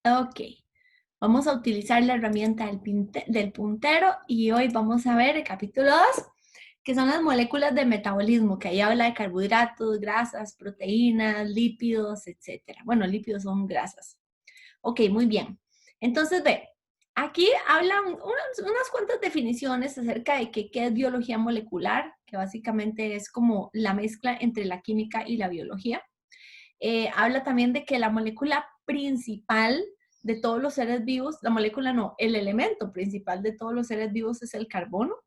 Ok, vamos a utilizar la herramienta del puntero y hoy vamos a ver el capítulo 2, que son las moléculas de metabolismo, que ahí habla de carbohidratos, grasas, proteínas, lípidos, etcétera. Bueno, lípidos son grasas. Ok, muy bien. Entonces, ve, aquí hablan unas cuantas definiciones acerca de qué es biología molecular, que básicamente es como la mezcla entre la química y la biología. Habla también de que la molécula principal de todos los seres vivos, la molécula no, el elemento principal de todos los seres vivos es el carbono.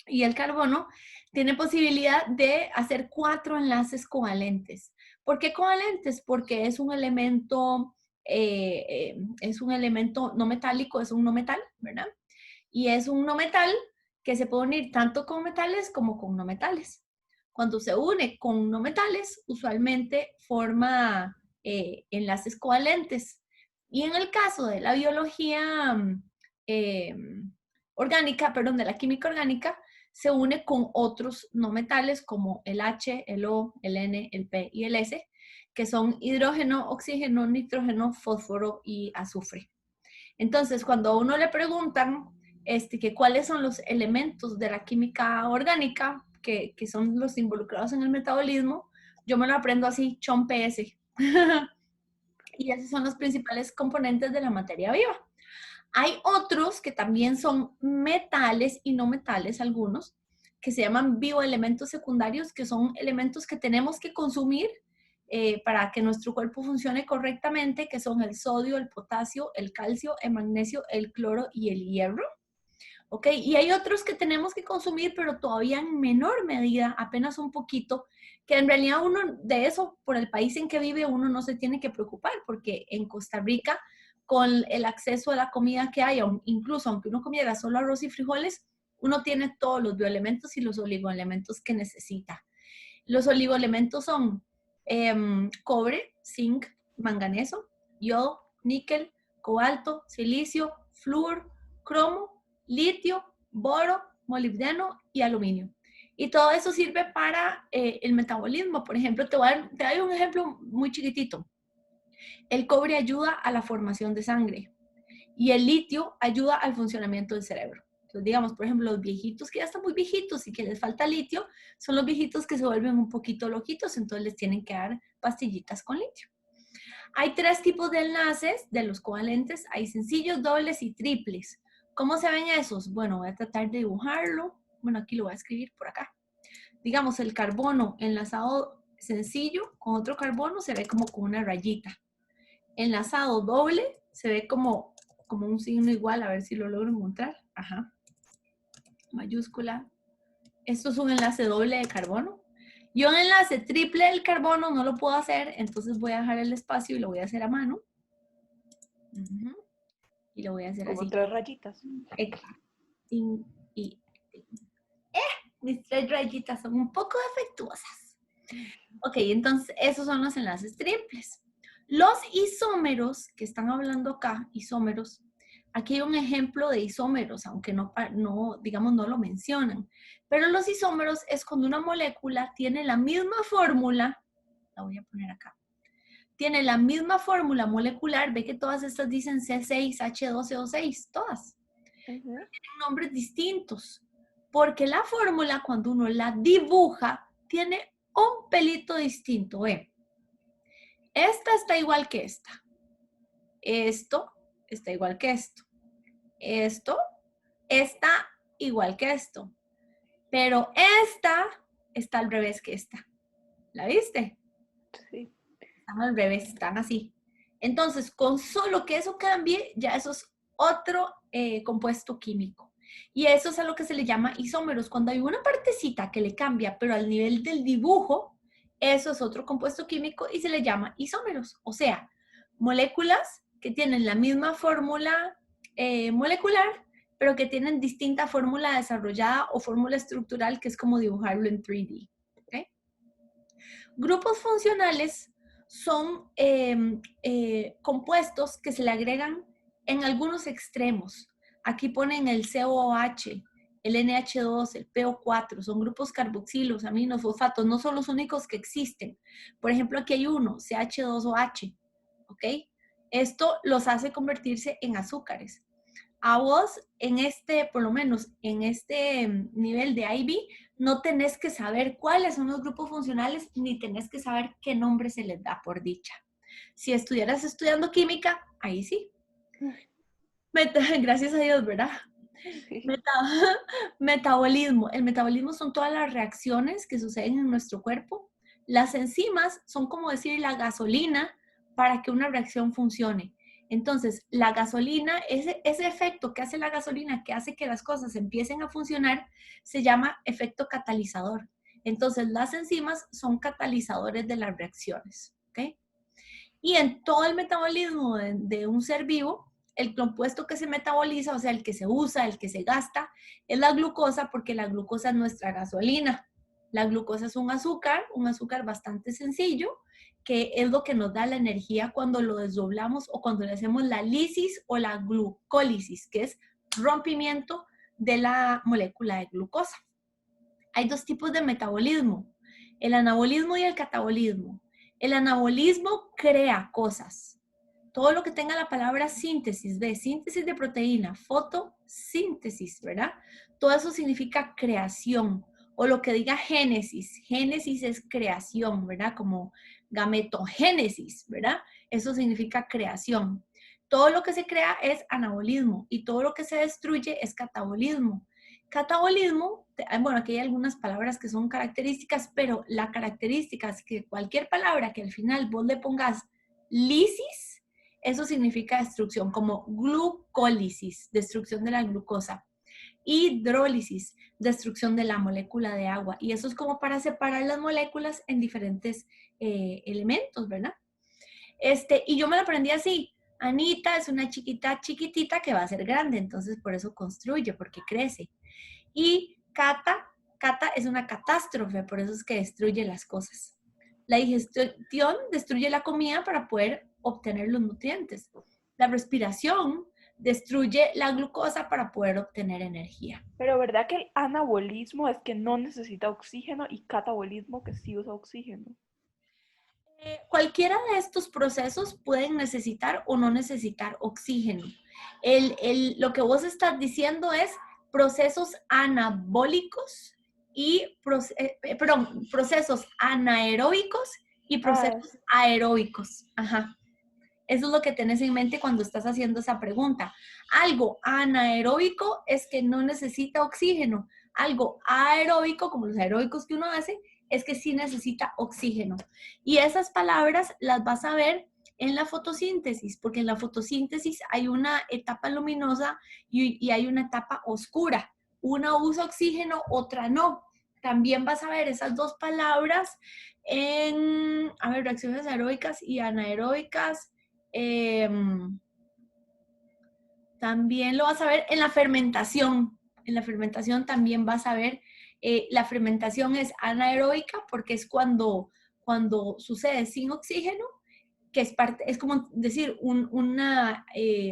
Y el carbono tiene posibilidad de hacer 4 enlaces covalentes. ¿Por qué covalentes? Porque es un elemento no metálico, es un no metal, ¿verdad? Y es un no metal que se puede unir tanto con metales como con no metales. Cuando se une con no metales, usualmente forma enlaces covalentes. Y en el caso de la biología eh, orgánica, perdón, de la química orgánica, se une con otros no metales como el H, el O, el N, el P y el S, que son hidrógeno, oxígeno, nitrógeno, fósforo y azufre. Entonces, cuando a uno le preguntan que cuáles son los elementos de la química orgánica que son los involucrados en el metabolismo, yo me lo aprendo así, chon PS. Y esos son los principales componentes de la materia viva. Hay otros que también son metales y no metales, algunos, que se llaman bioelementos secundarios, que son elementos que tenemos que consumir para que nuestro cuerpo funcione correctamente, que son el sodio, el potasio, el calcio, el magnesio, el cloro y el hierro. ¿Ok? Y hay otros que tenemos que consumir, pero todavía en menor medida, apenas un poquito, que en realidad uno de eso, por el país en que vive, uno no se tiene que preocupar, porque en Costa Rica, con el acceso a la comida que hay, incluso aunque uno comiera solo arroz y frijoles, uno tiene todos los bioelementos y los oligoelementos que necesita. Los oligoelementos son cobre, zinc, manganeso, yodo, níquel, cobalto, silicio, flúor, cromo, litio, boro, molibdeno y aluminio. Y todo eso sirve para el metabolismo. Por ejemplo, te doy un ejemplo muy chiquitito. El cobre ayuda a la formación de sangre y el litio ayuda al funcionamiento del cerebro. Entonces, digamos, por ejemplo, los viejitos que ya están muy viejitos y que les falta litio, son los viejitos que se vuelven un poquito loquitos, entonces les tienen que dar pastillitas con litio. Hay 3 tipos de enlaces de los covalentes, hay sencillos, dobles y triples. ¿Cómo se ven esos? Bueno, voy a tratar de dibujarlo. Bueno, aquí lo voy a escribir por acá. Digamos, el carbono enlazado sencillo con otro carbono se ve como con una rayita. Enlazado doble se ve como un signo igual, a ver si lo logro encontrar. Ajá. Mayúscula. Esto es un enlace doble de carbono. Yo un enlace triple del carbono no lo puedo hacer, entonces voy a dejar el espacio y lo voy a hacer a mano. Y lo voy a hacer Con así. otras rayitas. Exacto. Y mis 3 rayitas son un poco defectuosas. Ok, entonces esos son los enlaces triples. Los isómeros, que están hablando acá, isómeros, aquí hay un ejemplo de isómeros, aunque digamos, no lo mencionan. Pero los isómeros es cuando una molécula tiene la misma fórmula, la voy a poner acá, tiene la misma fórmula molecular, ve que todas estas dicen C6, H12 o 6, todas. Tienen nombres distintos, porque la fórmula, cuando uno la dibuja, tiene un pelito distinto. Esta está igual que esta. Esto está igual que esto. Esto está igual que esto. Pero esta está al revés que esta. ¿La viste? Sí. Están al revés, están así. Entonces, con solo que eso cambie, ya eso es otro compuesto químico. Y eso es a lo que se le llama isómeros. Cuando hay una partecita que le cambia, pero al nivel del dibujo, eso es otro compuesto químico y se le llama isómeros. O sea, moléculas que tienen la misma fórmula molecular, pero que tienen distinta fórmula desarrollada o fórmula estructural, que es como dibujarlo en 3D. ¿Okay? Grupos funcionales son compuestos que se le agregan en algunos extremos. Aquí ponen el COOH, el NH2, el PO4, son grupos carboxilos, aminos, fosfatos, no son los únicos que existen. Por ejemplo, aquí hay uno, CH2OH, ¿ok? Esto los hace convertirse en azúcares. A vos, por lo menos en este nivel de IB, no tenés que saber cuáles son los grupos funcionales, ni tenés que saber qué nombre se les da por dicha. Si estuvieras estudiando química, ahí sí. Gracias a Dios, ¿verdad? Sí. Metabolismo. El metabolismo son todas las reacciones que suceden en nuestro cuerpo. Las enzimas son como decir la gasolina para que una reacción funcione. Entonces, la gasolina, ese efecto que hace la gasolina, que hace que las cosas empiecen a funcionar, se llama efecto catalizador. Entonces, las enzimas son catalizadores de las reacciones. ¿Ok? Y en todo el metabolismo de un ser vivo, el compuesto que se metaboliza, o sea, el que se usa, el que se gasta, es la glucosa, porque la glucosa es nuestra gasolina. La glucosa es un azúcar bastante sencillo, que es lo que nos da la energía cuando lo desdoblamos o cuando le hacemos la lisis o la glucólisis, que es rompimiento de la molécula de glucosa. Hay dos tipos de metabolismo, el anabolismo y el catabolismo. El anabolismo crea cosas. Todo lo que tenga la palabra síntesis, de síntesis de proteína, fotosíntesis, ¿verdad? Todo eso significa creación. O lo que diga génesis. Génesis es creación, ¿verdad? Como gametogénesis, ¿verdad? Eso significa creación. Todo lo que se crea es anabolismo y todo lo que se destruye es catabolismo. Catabolismo, bueno, aquí hay algunas palabras que son características, pero la característica es que cualquier palabra que al final vos le pongas lisis, eso significa destrucción, como glucólisis, destrucción de la glucosa. Hidrólisis, destrucción de la molécula de agua. Y eso es como para separar las moléculas en diferentes elementos, ¿verdad? Y yo me lo aprendí así. Anita es una chiquita chiquitita que va a ser grande, entonces por eso construye, porque crece. Y Cata es una catástrofe, por eso es que destruye las cosas. La digestión destruye la comida para poder obtener los nutrientes. La respiración destruye la glucosa para poder obtener energía. Pero ¿verdad que el anabolismo es que no necesita oxígeno y catabolismo que sí usa oxígeno? Cualquiera de estos procesos pueden necesitar o no necesitar oxígeno. Lo que vos estás diciendo es procesos anabólicos y procesos anaeróbicos y Ah, procesos aeróbicos. Ajá. Eso es lo que tenés en mente cuando estás haciendo esa pregunta. Algo anaeróbico es que no necesita oxígeno. Algo aeróbico, como los aeróbicos que uno hace, es que sí necesita oxígeno. Y esas palabras las vas a ver en la fotosíntesis, porque en la fotosíntesis hay una etapa luminosa y hay una etapa oscura. Una usa oxígeno, otra no. También vas a ver esas dos palabras en, a ver, reacciones aeróbicas y anaeróbicas. Eh, También lo vas a ver en la fermentación. En la fermentación también vas a ver, la fermentación es anaeróbica porque es cuando sucede sin oxígeno, que es parte, es como decir,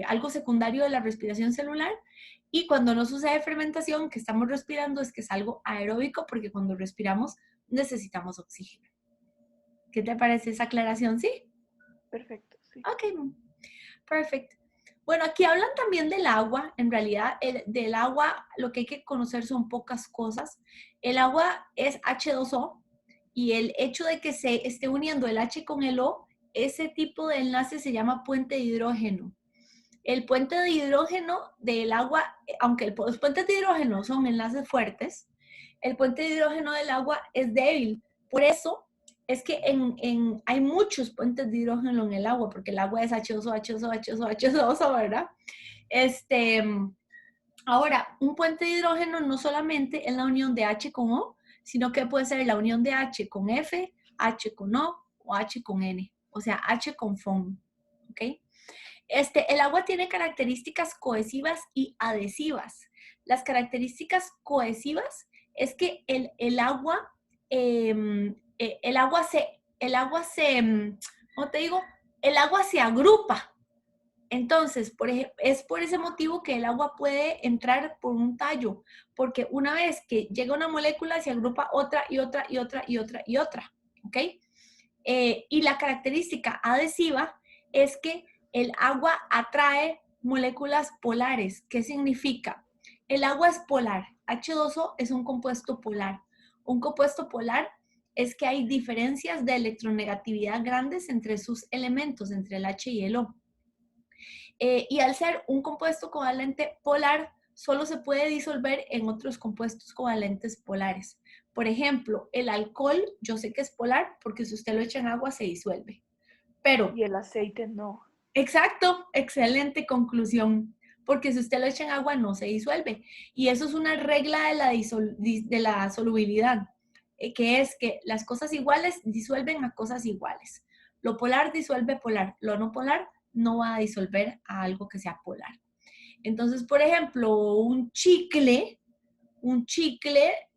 algo secundario de la respiración celular. Y cuando no sucede fermentación, que estamos respirando, es que es algo aeróbico porque cuando respiramos necesitamos oxígeno. ¿Qué te parece esa aclaración? ¿Sí? perfecto, sí. Ok, perfecto. Bueno, aquí hablan también del agua. En realidad, del agua lo que hay que conocer son pocas cosas. El agua es H2O y el hecho de que se esté uniendo el H con el O, ese tipo de enlace se llama puente de hidrógeno. El puente de hidrógeno del agua, aunque los puentes de hidrógeno son enlaces fuertes, el puente de hidrógeno del agua es débil. Por eso es que hay muchos puentes de hidrógeno en el agua, porque el agua es H2O, H2O, H2O, H2O, ¿verdad? Este, Ahora, un puente de hidrógeno no solamente es la unión de H con O, sino que puede ser la unión de H con F, H con O H con N, o sea, H con FON, ¿ok? El agua tiene características cohesivas y adhesivas. Las características cohesivas es que el agua, ¿cómo te digo? El agua se agrupa. Entonces, es por ese motivo que el agua puede entrar por un tallo, porque una vez que llega una molécula se agrupa otra y otra y otra y otra y otra, ¿ok? Y la característica adhesiva es que El agua atrae moléculas polares. ¿Qué significa? El agua es polar. H2O es un compuesto polar. Un compuesto polar es que hay diferencias de electronegatividad grandes entre sus elementos, entre el H y el O. Y al ser un compuesto covalente polar, solo se puede disolver en otros compuestos covalentes polares. Por ejemplo, el alcohol, yo sé que es polar porque si usted lo echa en agua se disuelve. Pero, Y el aceite no. exacto, excelente conclusión. Porque si usted lo echa en agua no se disuelve. Y eso es una regla de la solubilidad, que es que las cosas iguales disuelven a cosas iguales. Lo polar disuelve polar, lo no polar no va a disolver a algo que sea polar. Entonces, por ejemplo, un chicle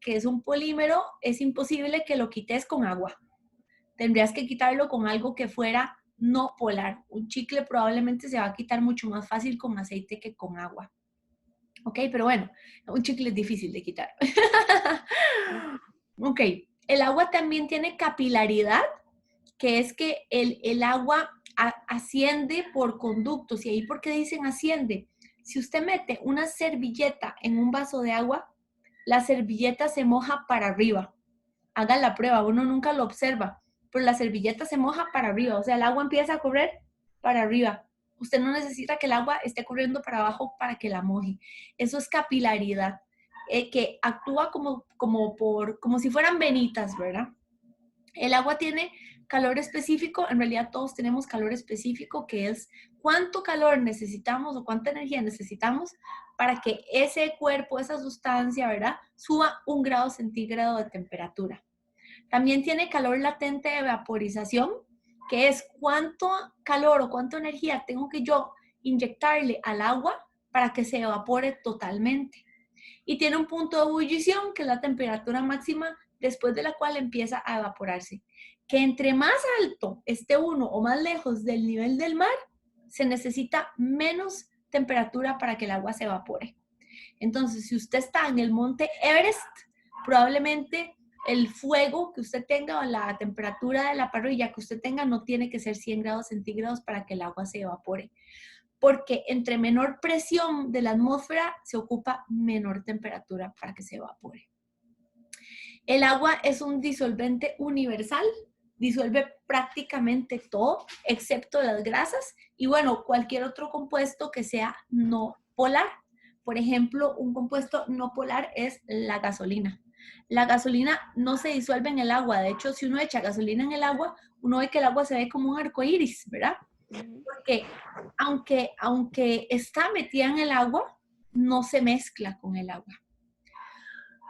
que es un polímero, es imposible que lo quites con agua. Tendrías que quitarlo con algo que fuera no polar. Un chicle probablemente se va a quitar mucho más fácil con aceite que con agua. Ok, pero bueno, un chicle es difícil de quitar. Ok, el agua también tiene capilaridad, que es que el agua asciende por conductos. ¿Y ahí por qué dicen asciende? Si usted mete una servilleta en un vaso de agua, la servilleta se moja para arriba. Haga la prueba, uno nunca lo observa, pero la servilleta se moja para arriba, o sea, el agua empieza a correr para arriba. Usted no necesita que el agua esté corriendo para abajo para que la moje. Eso es capilaridad, que actúa como si fueran venitas, ¿verdad? El agua tiene calor específico, en realidad todos tenemos calor específico, que es cuánto calor necesitamos o cuánta energía necesitamos para que ese cuerpo, esa sustancia, ¿verdad? Suba 1 grado centígrado de temperatura. También tiene calor latente de vaporización, que es cuánto calor o cuánta energía tengo que yo inyectarle al agua para que se evapore totalmente. Y tiene un punto de ebullición, que es la temperatura máxima después de la cual empieza a evaporarse. Que entre más alto esté uno o más lejos del nivel del mar, se necesita menos temperatura para que el agua se evapore. Entonces, si usted está en el monte Everest, probablemente el fuego que usted tenga o la temperatura de la parrilla que usted tenga no tiene que ser 100 grados centígrados para que el agua se evapore. Porque entre menor presión de la atmósfera se ocupa menor temperatura para que se evapore. El agua es un disolvente universal, disuelve prácticamente todo, excepto las grasas y bueno, cualquier otro compuesto que sea no polar. Por ejemplo, un compuesto no polar es la gasolina. La gasolina no se disuelve en el agua. De hecho, si uno echa gasolina en el agua, uno ve que el agua se ve como un arco iris, ¿verdad? Porque aunque está metida en el agua, no se mezcla con el agua.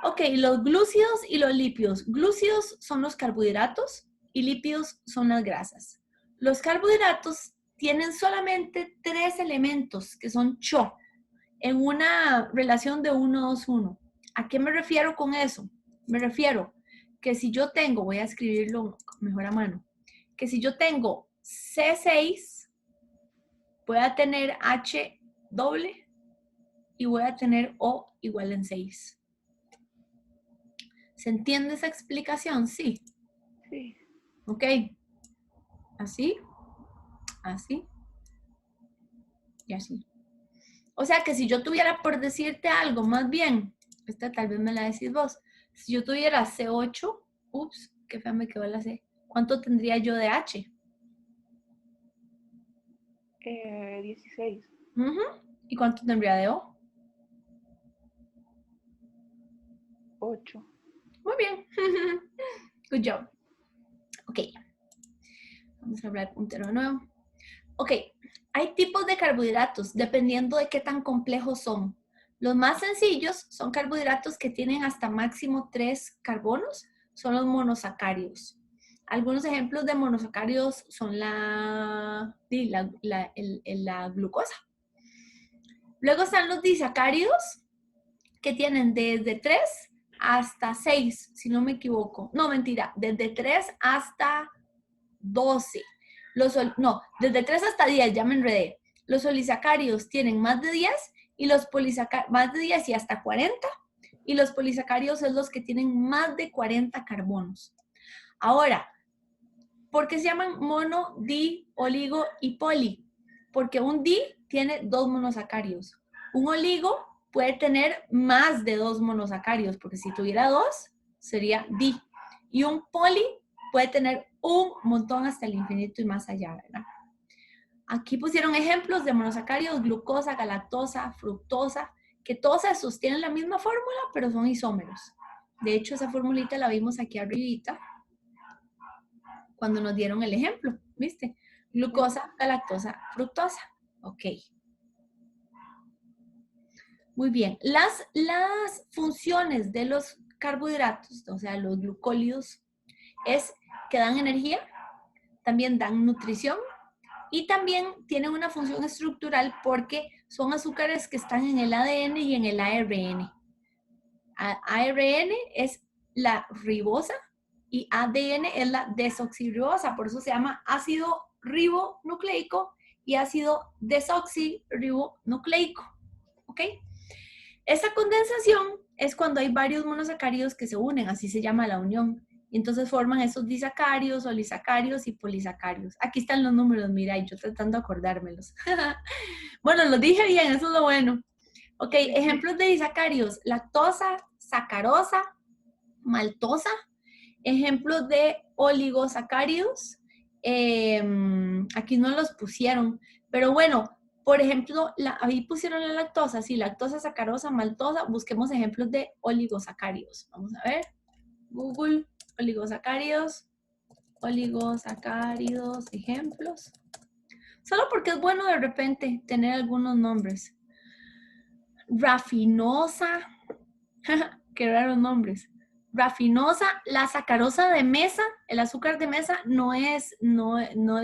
Ok, los glúcidos y los lípidos. Glúcidos son los carbohidratos y lípidos son las grasas. Los carbohidratos tienen solamente 3 elementos que son CHO en una relación de 1-2-1. ¿A qué me refiero con eso? Me refiero que si yo tengo, voy a escribirlo mejor a mano, que si yo tengo C6, voy a tener H doble y voy a tener O igual en 6. ¿Se entiende esa explicación? Sí. Sí. Ok. Así, así y así. O sea que si yo tuviera por decirte algo, más bien, esta tal vez me la decís vos, si yo tuviera C8, ups, qué fea me quedó la C, ¿cuánto tendría yo de H? 16. ¿Y cuánto tendría de O? 8. Muy bien. Good job. Ok. Vamos a hablar puntero de nuevo. Ok. Hay tipos de carbohidratos dependiendo de qué tan complejos son. Los más sencillos son carbohidratos que tienen hasta máximo 3 carbonos, son los monosacáridos. Algunos ejemplos de monosacáridos son la glucosa. Luego están los disacáridos, que tienen desde 3 hasta 6, si no me equivoco. No, mentira, desde 3 hasta 12. Desde 3 hasta 10, ya me enredé. Los olisacáridos tienen más de 10 y los polisacáridos más de 10 y hasta 40. Y los polisacáridos son los que tienen más de 40 carbonos. Ahora, ¿por qué se llaman mono, di, oligo y poli? porque un di tiene 2 monosacáridos. Un oligo puede tener más de 2 monosacáridos, porque si tuviera 2, sería di. Y un poli puede tener un montón hasta el infinito y más allá, ¿verdad? Aquí pusieron ejemplos de monosacáridos, glucosa, galactosa, fructosa, que todos esos tienen la misma fórmula, pero son isómeros. De hecho, esa formulita la vimos aquí arribita cuando nos dieron el ejemplo, ¿viste? Glucosa, galactosa, fructosa. Ok. Muy bien. Las funciones de los carbohidratos, o sea, los glucólidos, es que dan energía, también dan nutrición y también tienen una función estructural porque son azúcares que están en el ADN y en el ARN. ARN es la ribosa y ADN es la desoxirribosa, por eso se llama ácido ribonucleico y ácido desoxirribonucleico. ¿Ok? Esta condensación es cuando hay varios monosacáridos que se unen, así se llama la unión. Y entonces forman esos disacáridos, olisacáridos y polisacáridos. Aquí están los números, mira, y yo tratando de acordármelos. Bueno, lo dije bien, eso es lo bueno. Ok, ejemplos de disacáridos: lactosa, sacarosa, maltosa. Ejemplos de oligosacáridos, aquí no los pusieron, pero bueno, por ejemplo, ahí pusieron la lactosa, sí, lactosa, sacarosa, maltosa. Busquemos ejemplos de oligosacáridos. Vamos a ver, Google, oligosacáridos, ejemplos. Solo porque es bueno de repente tener algunos nombres. Rafinosa, qué raros nombres. Rafinosa, la sacarosa de mesa, el azúcar de mesa no es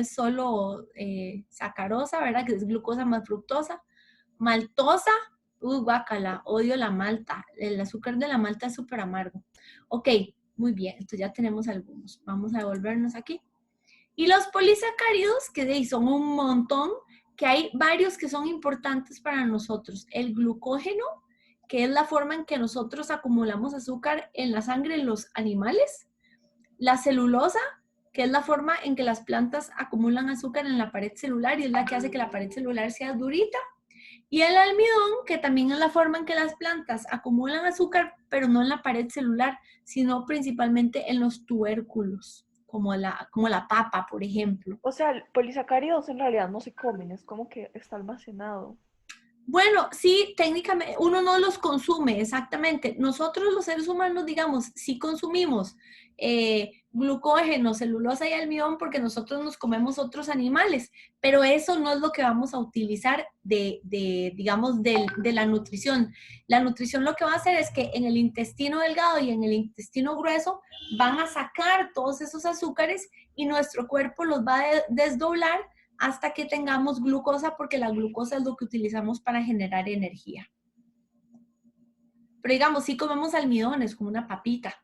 solo sacarosa, ¿verdad? Que es glucosa más fructosa. Maltosa, guácala, odio la malta. El azúcar de la malta es súper amargo. Ok, muy bien, entonces ya tenemos algunos. Vamos a devolvernos aquí. Y los polisacáridos, que son un montón, que hay varios que son importantes para nosotros. El glucógeno, que es la forma en que nosotros acumulamos azúcar en la sangre en los animales. La celulosa, que es la forma en que las plantas acumulan azúcar en la pared celular y es la que hace que la pared celular sea durita. Y el almidón, que también es la forma en que las plantas acumulan azúcar, pero no en la pared celular, sino principalmente en los tubérculos, como la papa, por ejemplo. O sea, polisacáridos en realidad no se comen, es como que está almacenado. Bueno, sí, técnicamente uno no los consume, exactamente. Nosotros los seres humanos, digamos, sí consumimos glucógeno, celulosa y almidón porque nosotros nos comemos otros animales, pero eso no es lo que vamos a utilizar digamos, de la nutrición. La nutrición lo que va a hacer es que en el intestino delgado y en el intestino grueso van a sacar todos esos azúcares y nuestro cuerpo los va a desdoblar hasta que tengamos glucosa, porque la glucosa es lo que utilizamos para generar energía. Pero digamos, si comemos almidones, como una papita,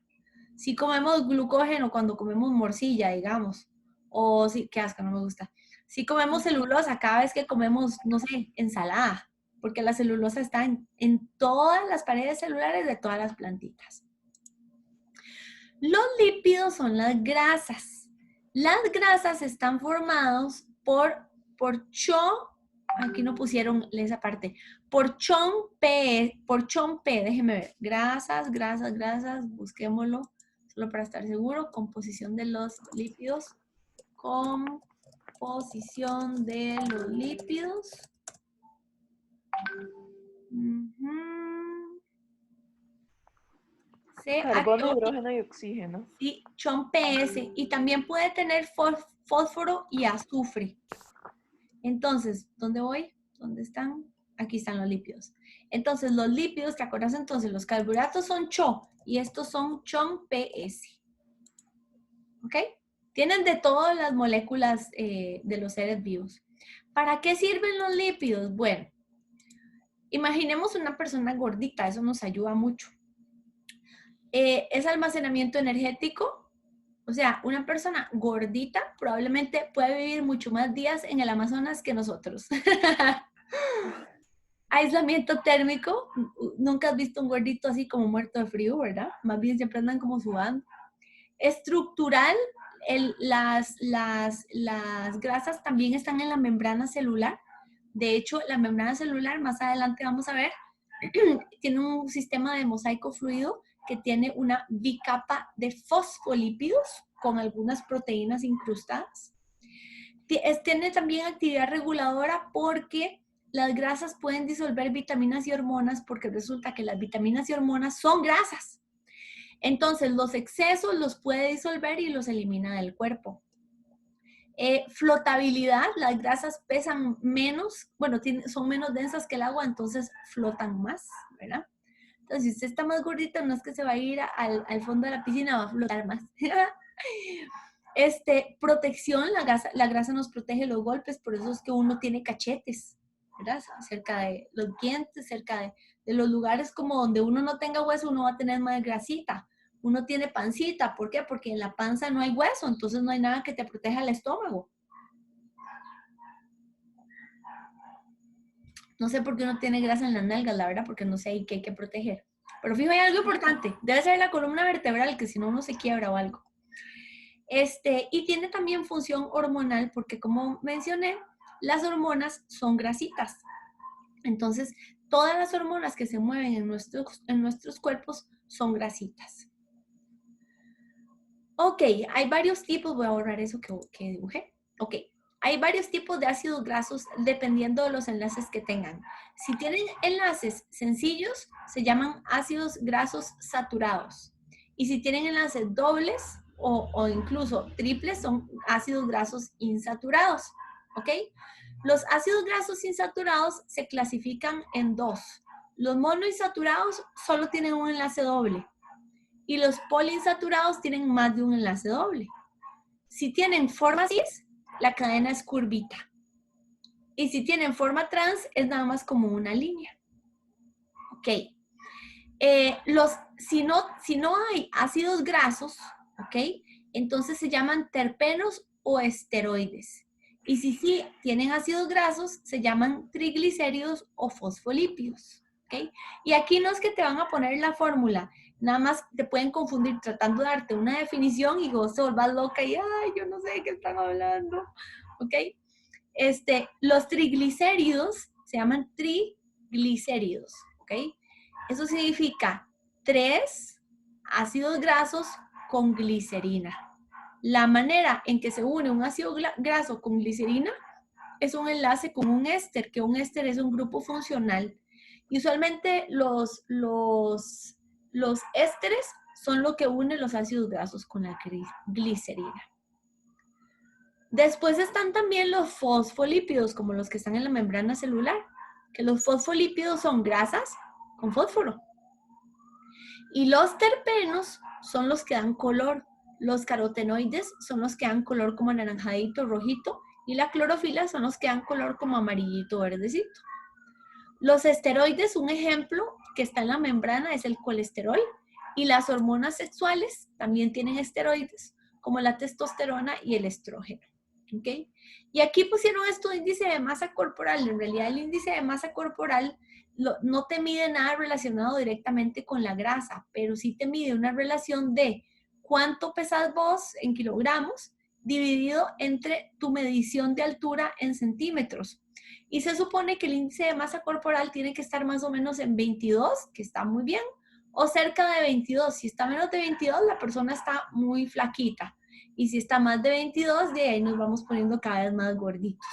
si comemos glucógeno cuando comemos morcilla, digamos, o si, qué asco, no me gusta. Si comemos celulosa cada vez que comemos, no sé, ensalada, porque la celulosa está en todas las paredes celulares de todas las plantitas. Los lípidos son las grasas. Las grasas están formados por aquí no pusieron esa parte, por P, déjenme ver, grasas, busquémoslo, solo para estar seguro, composición de los lípidos, Carbono, hidrógeno y oxígeno. Sí, PS, y también puede tener fósforo y azufre. Entonces, ¿dónde voy? ¿Dónde están? Aquí están los lípidos. Entonces, los lípidos, ¿te acuerdas entonces? Los carbohidratos son CHO y estos son PS. ¿Ok? Tienen de todas las moléculas de los seres vivos. ¿Para qué sirven los lípidos? Bueno, imaginemos una persona gordita, eso nos ayuda mucho. Es almacenamiento energético. O sea, una persona gordita probablemente puede vivir mucho más días en el Amazonas que nosotros. Aislamiento térmico. Nunca has visto un gordito así como muerto de frío, ¿verdad? Más bien siempre andan como sudando. Estructural. Las grasas también están en la membrana celular. De hecho, la membrana celular, más adelante vamos a ver, tiene un sistema de mosaico fluido que tiene una bicapa de fosfolípidos con algunas proteínas incrustadas. Tiene también actividad reguladora porque las grasas pueden disolver vitaminas y hormonas porque resulta que las vitaminas y hormonas son grasas. Entonces, los excesos los puede disolver y los elimina del cuerpo. Flotabilidad, las grasas pesan menos, bueno, son menos densas que el agua, entonces flotan más, ¿verdad? Entonces, si usted está más gordita, no es que se va a ir al fondo de la piscina, va a flotar más. Protección, la grasa nos protege los golpes, por eso es que uno tiene cachetes, ¿verdad? Cerca de los dientes, cerca de los lugares como donde uno no tenga hueso, uno va a tener más grasita. Uno tiene pancita, ¿por qué? Porque en la panza no hay hueso, entonces no hay nada que te proteja el estómago. No sé por qué uno tiene grasa en las nalgas, la verdad, porque no sé ahí qué hay que proteger. Pero fijo, hay algo importante, debe ser la columna vertebral, que si no uno se quiebra o algo. Y tiene también función hormonal, porque como mencioné, las hormonas son grasitas. Entonces, todas las hormonas que se mueven en nuestros cuerpos son grasitas. Ok, hay varios tipos, voy a borrar eso que dibujé. Ok, hay varios tipos de ácidos grasos dependiendo de los enlaces que tengan. Si tienen enlaces sencillos, se llaman ácidos grasos saturados. Y si tienen enlaces dobles o incluso triples, son ácidos grasos insaturados. ¿Ok? Los ácidos grasos insaturados se clasifican en dos. Los monoinsaturados solo tienen un enlace doble. Y los poliinsaturados tienen más de un enlace doble. Si tienen forma cis, la cadena es curvita. Y si tienen forma trans, es nada más como una línea. Ok. Si no hay ácidos grasos, ok, entonces se llaman terpenos o esteroides. Y si sí tienen ácidos grasos, se llaman triglicéridos o fosfolípidos. ¿Ok? Y aquí no es que te van a poner la fórmula, nada más te pueden confundir tratando de darte una definición y vos te volvás loca y, ay, yo no sé de qué están hablando. ¿Ok? Los triglicéridos se llaman triglicéridos. ¿Ok? Eso significa 3 ácidos grasos con glicerina. La manera en que se une un ácido graso con glicerina es un enlace con un éster, que un éster es un grupo funcional. Y usualmente los ésteres son lo que une los ácidos grasos con la glicerina. Después están también los fosfolípidos, como los que están en la membrana celular, que los fosfolípidos son grasas con fósforo. Y los terpenos son los que dan color. Los carotenoides son los que dan color como anaranjadito, rojito. Y la clorofila son los que dan color como amarillito, verdecito. Los esteroides, un ejemplo que está en la membrana es el colesterol. Y las hormonas sexuales también tienen esteroides, como la testosterona y el estrógeno. ¿Okay? Y aquí pusieron esto índice de masa corporal. En realidad el índice de masa corporal no te mide nada relacionado directamente con la grasa, pero sí te mide una relación de cuánto pesas vos en kilogramos dividido entre tu medición de altura en centímetros. Y se supone que el índice de masa corporal tiene que estar más o menos en 22, que está muy bien, o cerca de 22. Si está menos de 22, la persona está muy flaquita. Y si está más de 22, de ahí nos vamos poniendo cada vez más gorditos.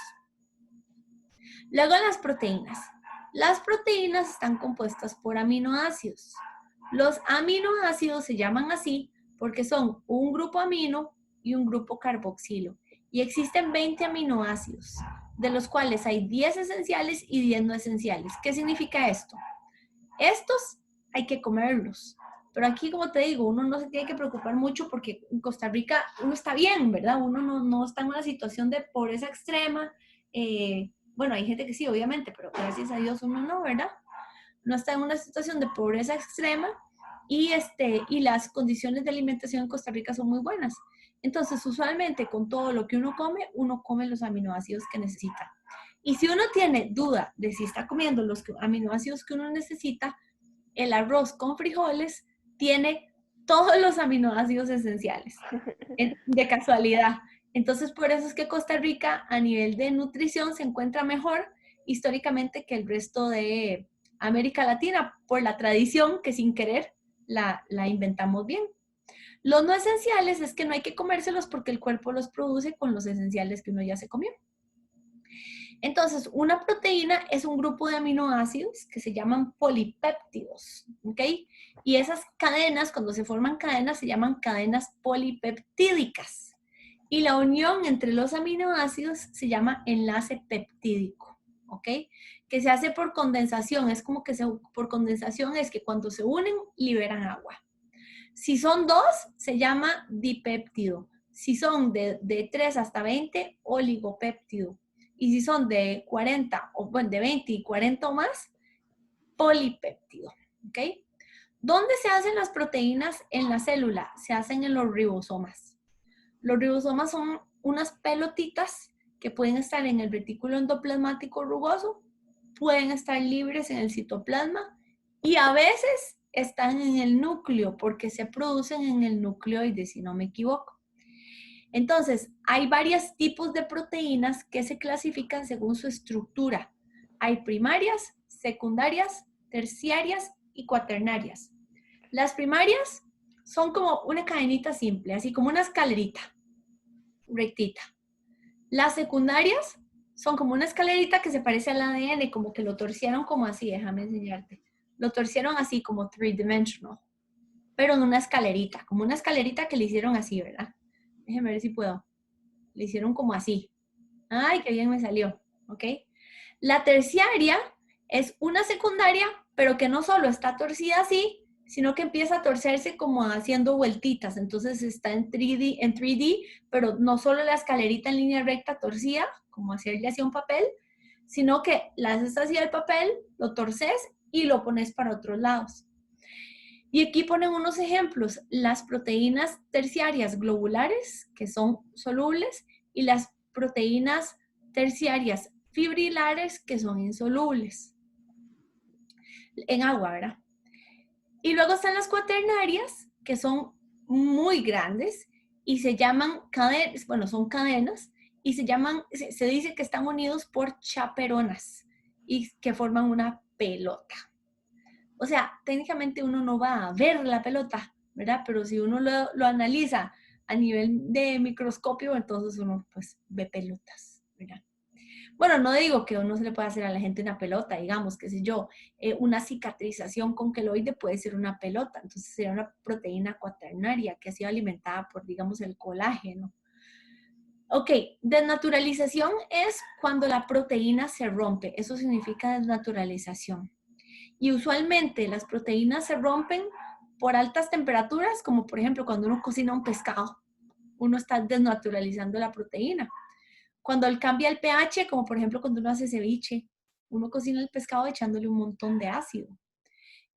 Luego las proteínas. Las proteínas están compuestas por aminoácidos. Los aminoácidos se llaman así porque son un grupo amino y un grupo carboxilo. Y existen 20 aminoácidos, de los cuales hay 10 esenciales y 10 no esenciales. ¿Qué significa esto? Estos hay que comerlos. Pero aquí, como te digo, uno no se tiene que preocupar mucho porque en Costa Rica uno está bien, ¿verdad? Uno no está en una situación de pobreza extrema. Bueno, hay gente que sí, obviamente, pero gracias a Dios uno no, ¿verdad? No está en una situación de pobreza extrema y las condiciones de alimentación en Costa Rica son muy buenas. Entonces, usualmente con todo lo que uno come los aminoácidos que necesita. Y si uno tiene duda de si está comiendo los aminoácidos que uno necesita, el arroz con frijoles tiene todos los aminoácidos esenciales, de casualidad. Entonces, por eso es que Costa Rica a nivel de nutrición se encuentra mejor históricamente que el resto de América Latina, por la tradición que sin querer la inventamos bien. Los no esenciales es que no hay que comérselos porque el cuerpo los produce con los esenciales que uno ya se comió. Entonces, una proteína es un grupo de aminoácidos que se llaman polipéptidos, ¿ok? Y esas cadenas, cuando se forman cadenas, se llaman cadenas polipeptídicas. Y la unión entre los aminoácidos se llama enlace peptídico, ¿ok? Que se hace por condensación. Es como que por condensación es que cuando se unen, liberan agua. Si son dos, se llama dipéptido. Si son de 3 hasta 20, oligopéptido. Y si son de 40, o bueno, de 20 y 40 o más, polipéptido. ¿Ok? ¿Dónde se hacen las proteínas en la célula? Se hacen en los ribosomas. Los ribosomas son unas pelotitas que pueden estar en el retículo endoplasmático rugoso, pueden estar libres en el citoplasma y a veces están en el núcleo porque se producen en el nucleoide, si no me equivoco. Entonces, hay varios tipos de proteínas que se clasifican según su estructura. Hay primarias, secundarias, terciarias y cuaternarias. Las primarias son como una cadenita simple, así como una escalerita rectita. Las secundarias son como una escalerita que se parece al ADN, como que lo torcieron como así, déjame enseñarte. Lo torcieron así como three-dimensional, pero en una escalerita, como una escalerita que le hicieron así, ¿verdad? Déjenme ver si puedo. Le hicieron como así. ¡Ay, qué bien me salió! ¿Ok? La terciaria es una secundaria, pero que no solo está torcida así, sino que empieza a torcerse como haciendo vueltitas. Entonces está en 3D, pero no solo la escalerita en línea recta torcida, como hacerle hacia un papel, sino que la haces hacia el papel, lo torces y lo pones para otros lados. Y aquí ponen unos ejemplos, las proteínas terciarias globulares, que son solubles, y las proteínas terciarias fibrilares, que son insolubles en agua, ¿verdad? Y luego están las cuaternarias, que son muy grandes y se llaman cadenas, bueno, son cadenas, y se dice que están unidos por chaperonas y que forman una pelota. O sea, técnicamente uno no va a ver la pelota, ¿verdad? Pero si uno lo analiza a nivel de microscopio, entonces uno pues ve pelotas, ¿verdad? Bueno, no digo que uno se le pueda hacer a la gente una pelota, digamos, qué sé yo, una cicatrización con queloide puede ser una pelota, entonces sería una proteína cuaternaria que ha sido alimentada por, digamos, el colágeno. Ok, desnaturalización es cuando la proteína se rompe, eso significa desnaturalización. Y usualmente las proteínas se rompen por altas temperaturas, como por ejemplo cuando uno cocina un pescado, uno está desnaturalizando la proteína. Cuando él cambia el pH, como por ejemplo cuando uno hace ceviche, uno cocina el pescado echándole un montón de ácido.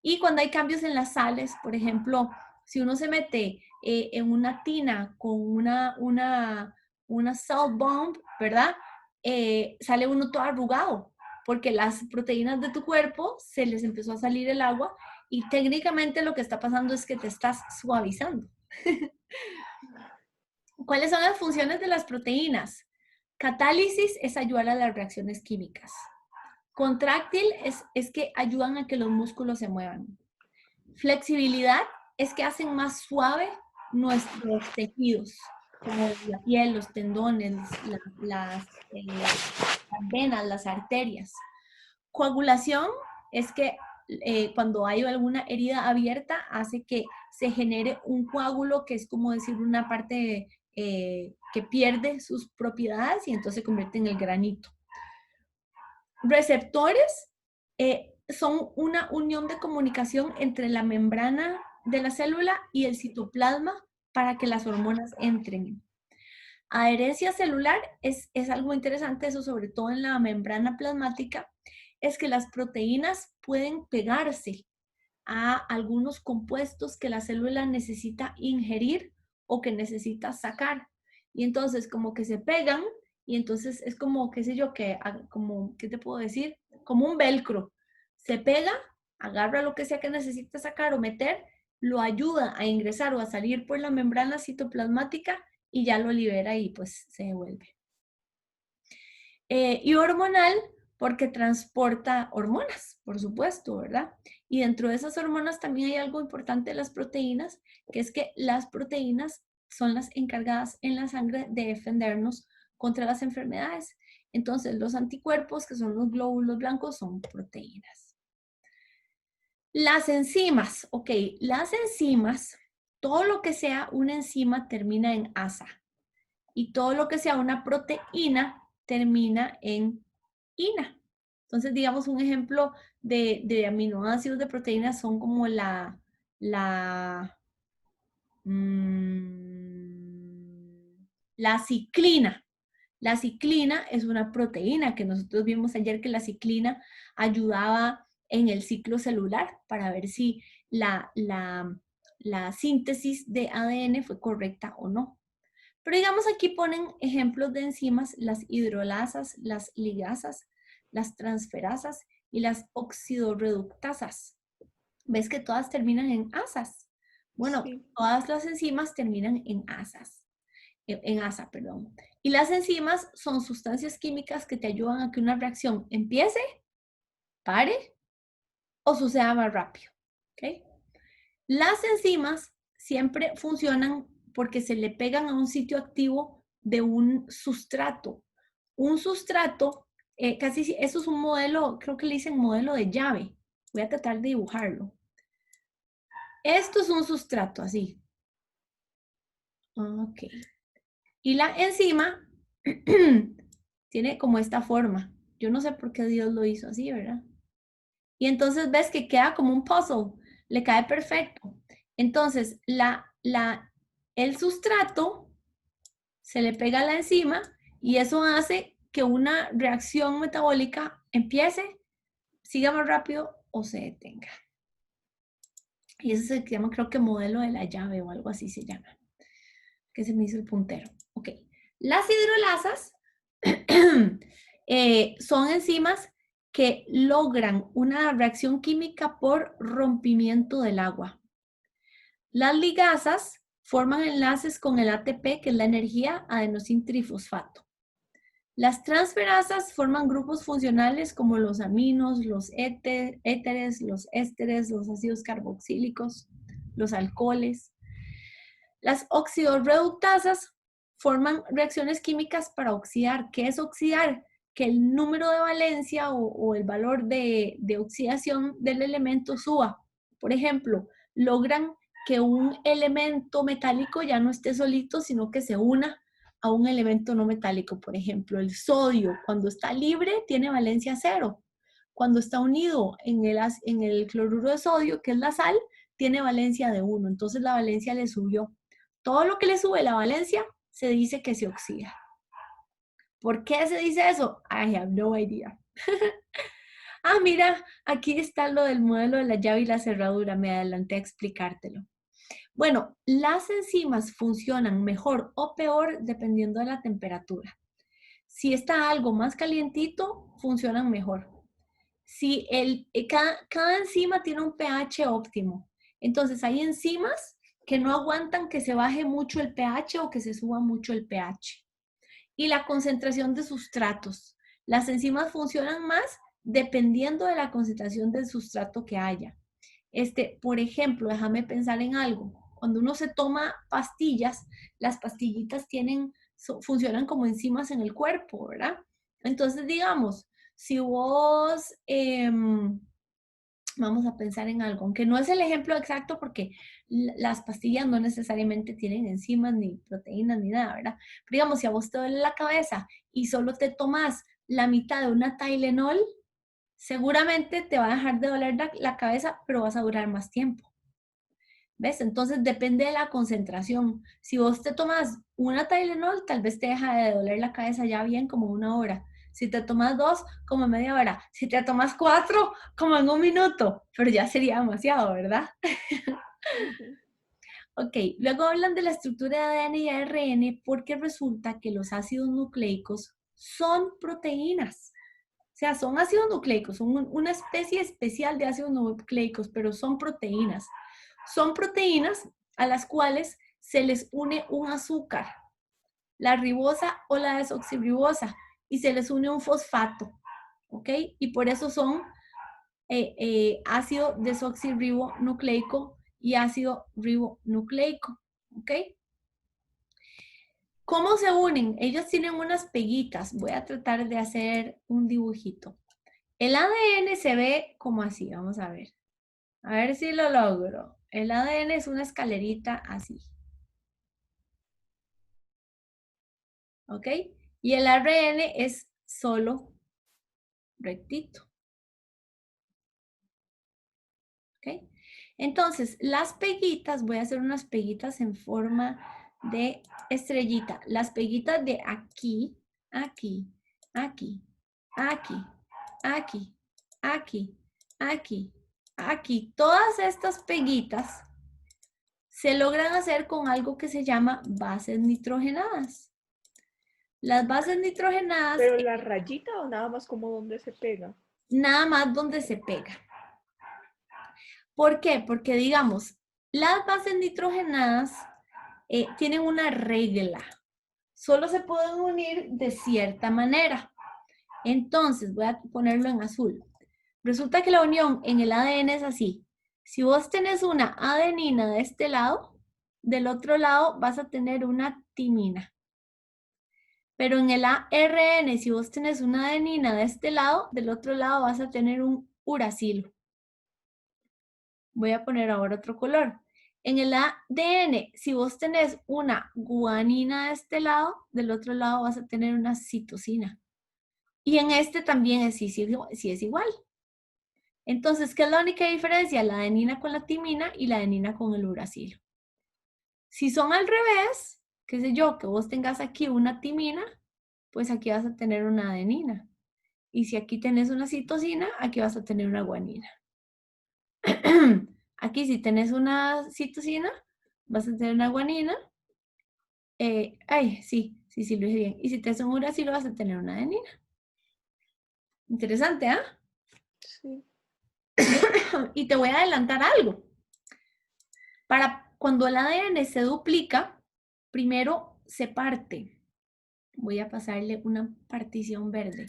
Y cuando hay cambios en las sales, por ejemplo, si uno se mete en una tina con una salt bomb, ¿verdad? Sale uno todo arrugado, porque las proteínas de tu cuerpo se les empezó a salir el agua y técnicamente lo que está pasando es que te estás suavizando. ¿Cuáles son las funciones de las proteínas? Catálisis es ayudar a las reacciones químicas. Contráctil es que ayudan a que los músculos se muevan. Flexibilidad es que hacen más suave nuestros tejidos, como la piel, los tendones, las venas, las arterias. Coagulación es que cuando hay alguna herida abierta hace que se genere un coágulo, que es como decir una parte que pierde sus propiedades y entonces se convierte en el granito. Receptores son una unión de comunicación entre la membrana de la célula y el citoplasma para que las hormonas entren. Adherencia celular es algo interesante, eso sobre todo en la membrana plasmática, es que las proteínas pueden pegarse a algunos compuestos que la célula necesita ingerir o que necesita sacar. Y entonces como que se pegan y entonces es como, qué sé yo, como, ¿qué te puedo decir? Como un velcro. Se pega, agarra lo que sea que necesita sacar o meter, lo ayuda a ingresar o a salir por la membrana citoplasmática y ya lo libera y pues se devuelve. Y hormonal, porque transporta hormonas, por supuesto, ¿verdad? Y dentro de esas hormonas también hay algo importante de las proteínas, que es que las proteínas son las encargadas en la sangre de defendernos contra las enfermedades. Entonces, los anticuerpos, que son los glóbulos blancos, son proteínas. Las enzimas, ok, las enzimas, todo lo que sea una enzima termina en asa y todo lo que sea una proteína termina en ina. Entonces, digamos, un ejemplo de aminoácidos de proteínas son como la ciclina. La ciclina es una proteína que nosotros vimos ayer que la ciclina ayudaba en el ciclo celular para ver si la síntesis de ADN fue correcta o no. Pero digamos aquí ponen ejemplos de enzimas, las hidrolasas, las ligasas, las transferasas y las oxidorreductasas. ¿Ves que todas terminan en asas? Bueno, Sí. todas las enzimas terminan en asas, en asa, perdón. Y las enzimas son sustancias químicas que te ayudan a que una reacción empiece, pare o suceda más rápido. ¿Okay? Las enzimas siempre funcionan porque se le pegan a un sitio activo de un sustrato. Un sustrato, casi eso es un modelo, creo que le dicen modelo de llave. Voy a tratar de dibujarlo. Esto es un sustrato así. Ok. Y la enzima tiene como esta forma. Yo no sé por qué Dios lo hizo así, ¿verdad? Y entonces ves que queda como un puzzle. Le cae perfecto. Entonces, el sustrato se le pega a la enzima y eso hace que una reacción metabólica empiece, siga más rápido o se detenga. Y eso se llama, creo que modelo de la llave o algo así se llama. Que se me hizo el puntero. Ok. Las hidrolasas son enzimas que logran una reacción química por rompimiento del agua. Las ligasas forman enlaces con el ATP, que es la energía adenosin trifosfato. Las transferasas forman grupos funcionales como los aminos, los éteres, los ésteres, los ácidos carboxílicos, los alcoholes. Las oxidorreductasas forman reacciones químicas para oxidar. ¿Qué es oxidar? Que el número de valencia o el valor de oxidación del elemento suba. Por ejemplo, logran que un elemento metálico ya no esté solito, sino que se una a un elemento no metálico. Por ejemplo, el sodio, cuando está libre, tiene valencia cero. Cuando está unido en el cloruro de sodio, que es la sal, tiene valencia de 1. Entonces la valencia le subió. Todo lo que le sube la valencia se dice que se oxida. ¿Por qué se dice eso? I have no idea. Mira, aquí está lo del modelo de la llave y la cerradura. Me adelanté a explicártelo. Bueno, las enzimas funcionan mejor o peor dependiendo de la temperatura. Si está algo más calientito, funcionan mejor. Si cada enzima tiene un pH óptimo. Entonces hay enzimas que no aguantan que se baje mucho el pH o que se suba mucho el pH. Y la concentración de sustratos. Las enzimas funcionan más dependiendo de la concentración del sustrato que haya. Por ejemplo, déjame pensar en algo. Cuando uno se toma pastillas, las pastillitas funcionan como enzimas en el cuerpo, ¿verdad? Entonces, digamos, si vos, vamos a pensar en algo, aunque no es el ejemplo exacto porque las pastillas no necesariamente tienen enzimas, ni proteínas, ni nada, ¿verdad? Pero digamos, si a vos te duele la cabeza y solo te tomas la mitad de una Tylenol, seguramente te va a dejar de doler la cabeza, pero vas a durar más tiempo. ¿Ves? Entonces depende de la concentración. Si vos te tomas una Tylenol, tal vez te deja de doler la cabeza ya bien como 1 hora. Si te tomas 2, como media hora. Si te tomas 4, como en 1 minuto. Pero ya sería demasiado, ¿verdad? Ujú. Ok, luego hablan de la estructura de ADN y ARN porque resulta que los ácidos nucleicos son proteínas. O sea, son ácidos nucleicos, son una especie especial de ácidos nucleicos, pero son proteínas. Son proteínas a las cuales se les une un azúcar, la ribosa o la desoxirribosa, y se les une un fosfato. ¿ok? Y por eso son ácido desoxirribonucleico y ácido ribonucleico, ¿ok? ¿Cómo se unen? Ellos tienen unas peguitas. Voy a tratar de hacer un dibujito. El ADN se ve como así, vamos a ver. A ver si lo logro. El ADN es una escalerita así. ¿Ok? Y el ARN es solo rectito. ¿Ok? Entonces, las peguitas, voy a hacer unas peguitas en forma de estrellita. Las peguitas de aquí, aquí, aquí, aquí, aquí, aquí, aquí, aquí. Todas estas peguitas se logran hacer con algo que se llama bases nitrogenadas. Las bases nitrogenadas, Pero la rayita o nada más como donde se pega. nada más donde se pega. ¿Por qué? Porque digamos, las bases nitrogenadas tienen una regla. Solo se pueden unir de cierta manera. Entonces, voy a ponerlo en azul. Resulta que la unión en el ADN es así. Si vos tenés una adenina de este lado, del otro lado vas a tener una timina. Pero en el ARN, si vos tenés una adenina de este lado, del otro lado vas a tener un uracilo. Voy a poner ahora otro color. En el ADN, si vos tenés una guanina de este lado, del otro lado vas a tener una citosina. Y en este también es, sí es igual. Entonces, ¿qué es la única diferencia? La adenina con la timina y la adenina con el uracilo. Si son al revés, qué sé yo, que vos tengas aquí una timina, pues aquí vas a tener una adenina. Y si aquí tenés una citosina, aquí vas a tener una guanina. Aquí si tenés una citosina, vas a tener una guanina. Sí, lo dije bien. Y si te haces un uracilo, vas a tener una adenina. Interesante, ¿ah? Sí. Y te voy a adelantar algo. Para cuando el ADN se duplica, primero se parte. Voy a pasarle una partición verde.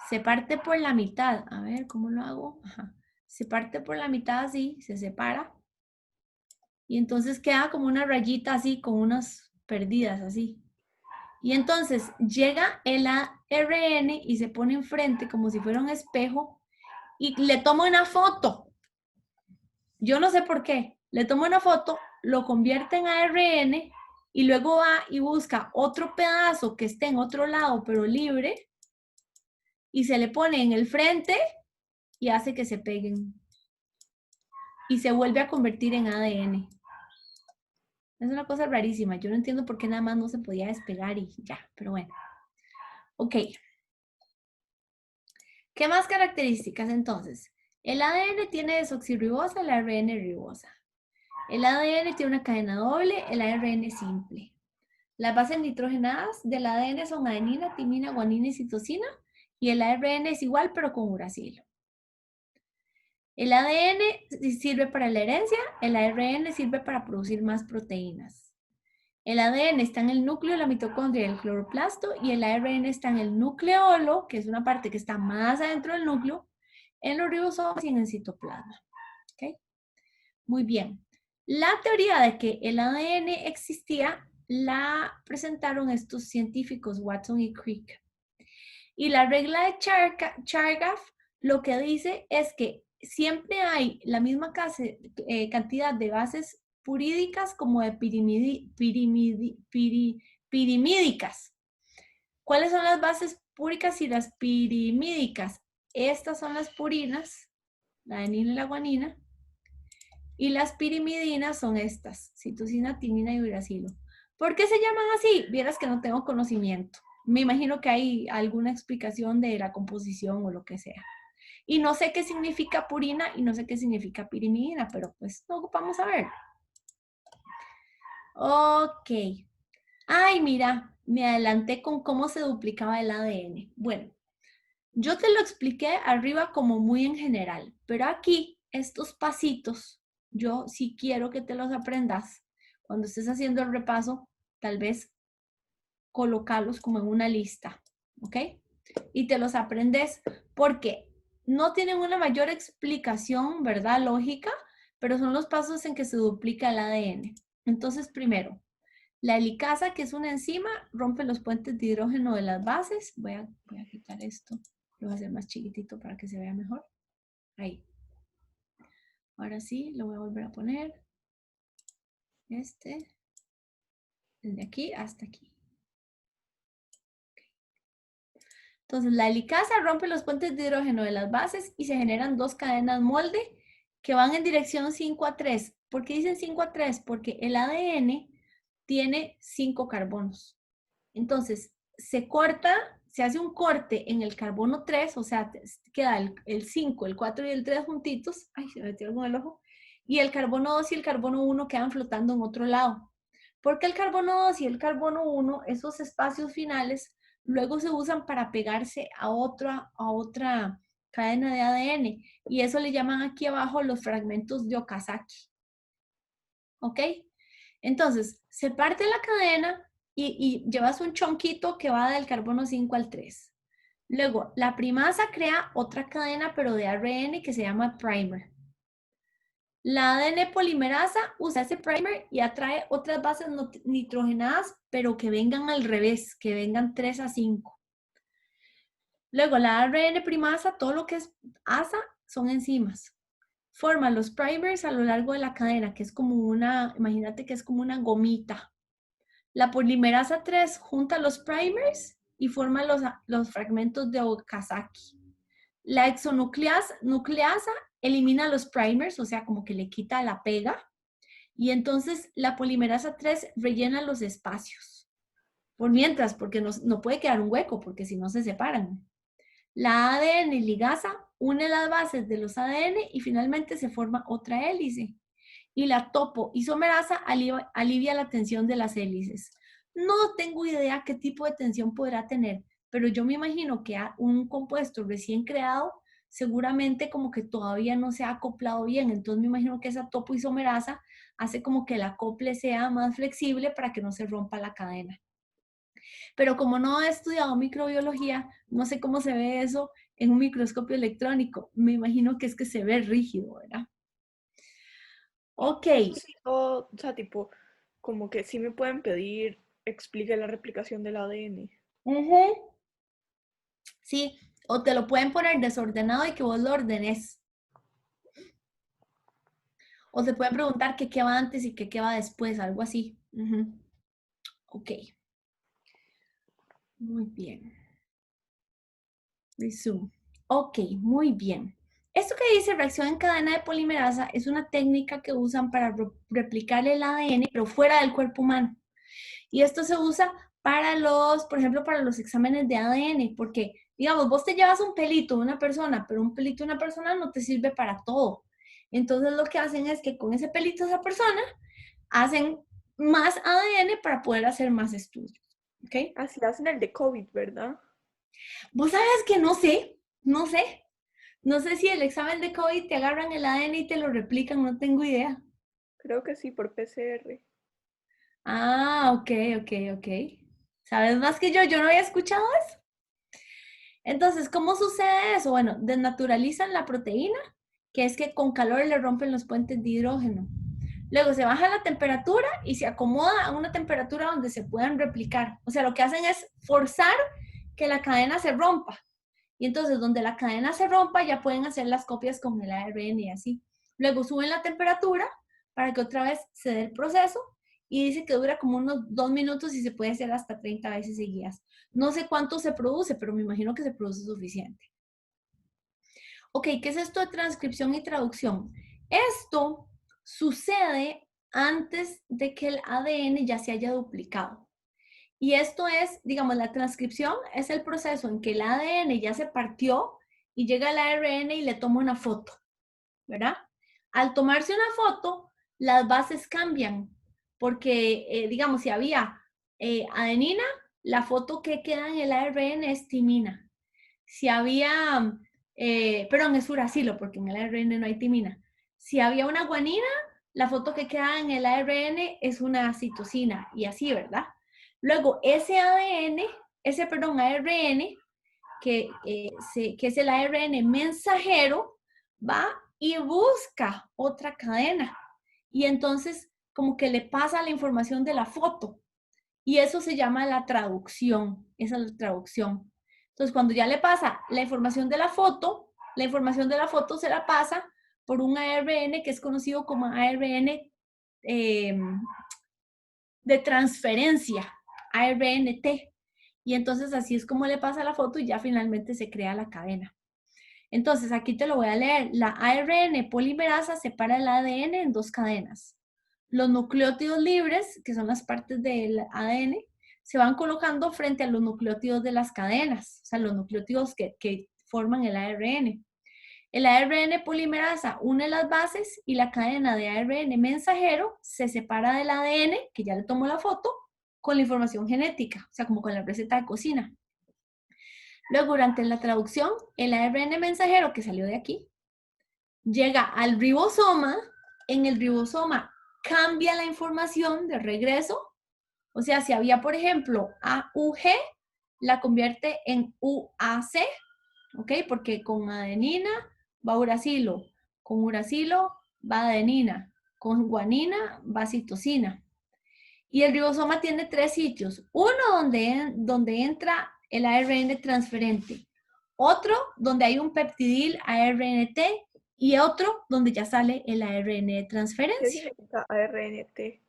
Se parte por la mitad. A ver, ¿cómo lo hago? Ajá. Se parte por la mitad así, se separa. Y entonces queda como una rayita así, con unas perdidas así. Y entonces llega el ARN y se pone enfrente como si fuera un espejo y le toma una foto. Yo no sé por qué. Le toma una foto, lo convierte en ARN y luego va y busca otro pedazo que esté en otro lado, pero libre, y se le pone en el frente y hace que se peguen. Y se vuelve a convertir en ADN. Es una cosa rarísima. Yo no entiendo por qué nada más no se podía despegar y ya, pero bueno. Ok. ¿Qué más características entonces? El ADN tiene desoxirribosa, el ARN ribosa. El ADN tiene una cadena doble, el ARN simple. Las bases nitrogenadas del ADN son adenina, timina, guanina y citosina. Y el ARN es igual, pero con uracilo. El ADN sirve para la herencia, el ARN sirve para producir más proteínas. El ADN está en el núcleo, la mitocondria y el cloroplasto, y el ARN está en el nucleolo, que es una parte que está más adentro del núcleo, en los ribosomas y en el citoplasma. ¿Okay? Muy bien. La teoría de que el ADN existía la presentaron estos científicos, Watson y Crick. Y la regla de Chargaff lo que dice es que siempre hay la misma cantidad de bases purídicas como de pirimídicas. ¿Cuáles son las bases púricas y las pirimídicas? Estas son las purinas, la adenina y la guanina. Y las pirimidinas son estas, citosina, timina y uracilo. ¿Por qué se llaman así? Vieras que no tengo conocimiento. Me imagino que hay alguna explicación de la composición o lo que sea. Y no sé qué significa purina y no sé qué significa pirimidina, pero pues no ocupamos saber. Ok. Ay, mira, me adelanté con cómo se duplicaba el ADN. Bueno, yo te lo expliqué arriba como muy en general, pero aquí estos pasitos, yo sí quiero que te los aprendas. Cuando estés haciendo el repaso, tal vez colocarlos como en una lista, ¿ok? y te los aprendes porque no tienen una mayor explicación, ¿verdad? Lógica, pero son los pasos en que se duplica el ADN. Entonces, primero, la helicasa, que es una enzima, rompe los puentes de hidrógeno de las bases. Voy a quitar esto. Lo voy a hacer más chiquitito para que se vea mejor. Ahí. Ahora sí, lo voy a volver a poner. Desde aquí hasta aquí. Entonces, la helicasa rompe los puentes de hidrógeno de las bases y se generan dos cadenas molde que van en dirección 5 a 3. ¿Por qué dicen 5 a 3? Porque el ADN tiene 5 carbonos. Entonces, se hace un corte en el carbono 3, o sea, queda el 5, el 4 y el 3 juntitos. Ay, se me metió algo en el ojo. Y el carbono 2 y el carbono 1 quedan flotando en otro lado. Porque el carbono 2 y el carbono 1, esos espacios finales, luego se usan para pegarse a otra cadena de ADN. Y eso le llaman aquí abajo los fragmentos de Okazaki. ¿Ok? Entonces, se parte la cadena y llevas un chonquito que va del carbono 5 al 3. Luego, la primasa crea otra cadena, pero de ARN que se llama primer. La ADN polimerasa usa ese primer y atrae otras bases nitrogenadas, pero que vengan al revés, que vengan 3 a 5. Luego, la ARN primasa, todo lo que es asa, son enzimas. Forma los primers a lo largo de la cadena, que es como imagínate que es como una gomita. La polimerasa 3 junta los primers y forma los fragmentos de Okazaki. La exonucleasa elimina los primers, o sea, como que le quita la pega. Y entonces la polimerasa 3 rellena los espacios. Por mientras, porque no puede quedar un hueco, porque si no se separan. La ADN ligasa une las bases de los ADN y finalmente se forma otra hélice. Y la topoisomerasa alivia la tensión de las hélices. No tengo idea qué tipo de tensión podrá tener, pero yo me imagino que un compuesto recién creado seguramente como que todavía no se ha acoplado bien. Entonces me imagino que esa topoisomerasa hace como que el acople sea más flexible para que no se rompa la cadena. Pero como no he estudiado microbiología, no sé cómo se ve eso en un microscopio electrónico. Me imagino que es que se ve rígido, ¿verdad? Ok. Sí, o sea, tipo, como que sí me pueden pedir, explique la replicación del ADN. Sí, o te lo pueden poner desordenado y que vos lo ordenes. O te pueden preguntar qué va antes y qué va después, algo así. Ok. Muy bien. Resume. Ok, muy bien. Esto que dice reacción en cadena de polimerasa es una técnica que usan para replicar el ADN, pero fuera del cuerpo humano. Y esto se usa para por ejemplo, para los exámenes de ADN, porque, digamos, vos te llevas un pelito de una persona, pero un pelito de una persona no te sirve para todo. Entonces lo que hacen es que con ese pelito de esa persona hacen más ADN para poder hacer más estudios. ¿Ok? Así hacen el de COVID, ¿verdad? Vos sabes que no sé si el examen de COVID te agarran el ADN y te lo replican, no tengo idea. Creo que sí, por PCR. Ah, ok, ok. ¿Sabes más que yo? Yo no había escuchado eso. Entonces, ¿cómo sucede eso? Bueno, desnaturalizan la proteína, que es que con calor le rompen los puentes de hidrógeno. Luego se baja la temperatura y se acomoda a una temperatura donde se puedan replicar. O sea, lo que hacen es forzar que la cadena se rompa. Y entonces, donde la cadena se rompa, ya pueden hacer las copias con el ARN y así. Luego suben la temperatura para que otra vez se dé el proceso y dice que dura como unos 2 minutos y se puede hacer hasta 30 veces seguidas. No sé cuánto se produce, pero me imagino que se produce suficiente. Ok, ¿qué es esto de transcripción y traducción? Esto sucede antes de que el ADN ya se haya duplicado. Y esto es, digamos, la transcripción es el proceso en que el ADN ya se partió y llega al ARN y le toma una foto, ¿verdad? Al tomarse una foto, las bases cambian, porque, digamos, si había adenina, la foto que queda en el ARN es timina. Si había, perdón, es uracilo, porque en el ARN no hay timina. Si había una guanina, la foto que queda en el ARN es una citosina, y así, ¿verdad? Luego, ese ARN que es el ARN mensajero, va y busca otra cadena. Y entonces como que le pasa la información de la foto. Y eso se llama la traducción. Esa es la traducción. Entonces, cuando ya le pasa la información de la foto se la pasa por un ARN que es conocido como ARN de transferencia, ARNT. Y entonces así es como le pasa la foto y ya finalmente se crea la cadena. Entonces, aquí te lo voy a leer. La ARN polimerasa separa el ADN en dos cadenas. Los nucleótidos libres, que son las partes del ADN, se van colocando frente a los nucleótidos de las cadenas, o sea, los nucleótidos que forman el ARN. El ARN polimerasa une las bases y la cadena de ARN mensajero se separa del ADN, que ya le tomó la foto, con la información genética, o sea, como con la receta de cocina. Luego, durante la traducción, el ARN mensajero que salió de aquí llega al ribosoma. En el ribosoma cambia la información de regreso. O sea, si había, por ejemplo, AUG, la convierte en UAC, ¿ok? Porque con adenina va uracilo, con uracilo va adenina, con guanina va citosina. Y el ribosoma tiene tres sitios. Uno donde entra el ARN transferente. Otro donde hay un peptidil ARNT y otro donde ya sale el ARN de ¿Qué transferencia. significa ARNT?